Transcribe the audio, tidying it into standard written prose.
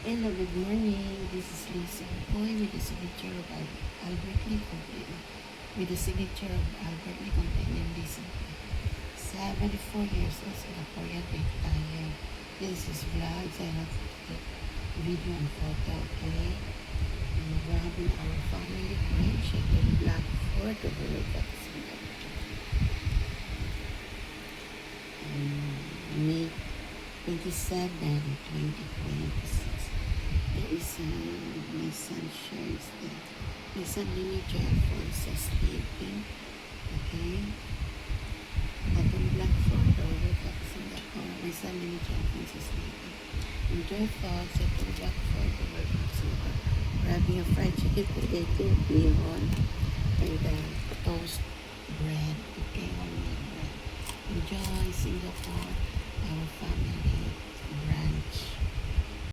Hello, good morning. This is Lisa Poy with the signature of Albert Lee Complete. With the signature of Albert Lee Complete and Lisa Poy. 74 years old, Singaporean bake tayo. This is vlogs. I have video and photo, okay? And grabbing our family page at the Black Fort overlook at Singapore. May 27, 2026. There is my son shares that my son Mini Jeffers is sleeping. Okay. Upon Black Photo, wake up Singapore. My son Mini Jeffers is sleeping. Enjoy thoughts at the Black Photo, wake up Singapore. Grabbing a fried chicken potato, bihon, and toast bread. Okay, homemade bread. Enjoy Singapore, our family.